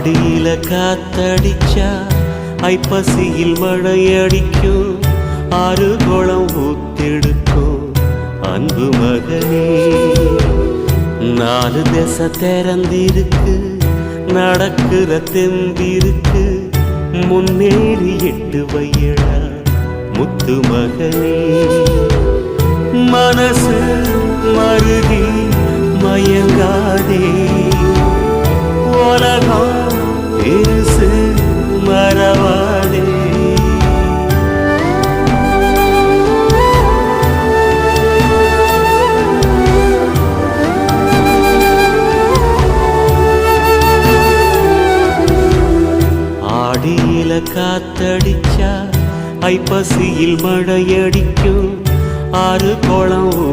ஆடியில காத்தடிச்சா ஐப்பசியில் மழையடிக்கும், ஆறு குளம் ஊத்தெடுக்கும் அன்பு மகனே. நாலு திசை திறந்திருக்கு, நடக்கிற தெம்பிருக்கு, முன்னேறி எட்டு வையடா முத்து மகனே. மனசு மருகி மயங்காதே, உலகம் பெருசு மறவாதே. ஆடியில காத்தடிச்சா ஐப்பசியில் மழையடிக்கும், ஆறு குளம்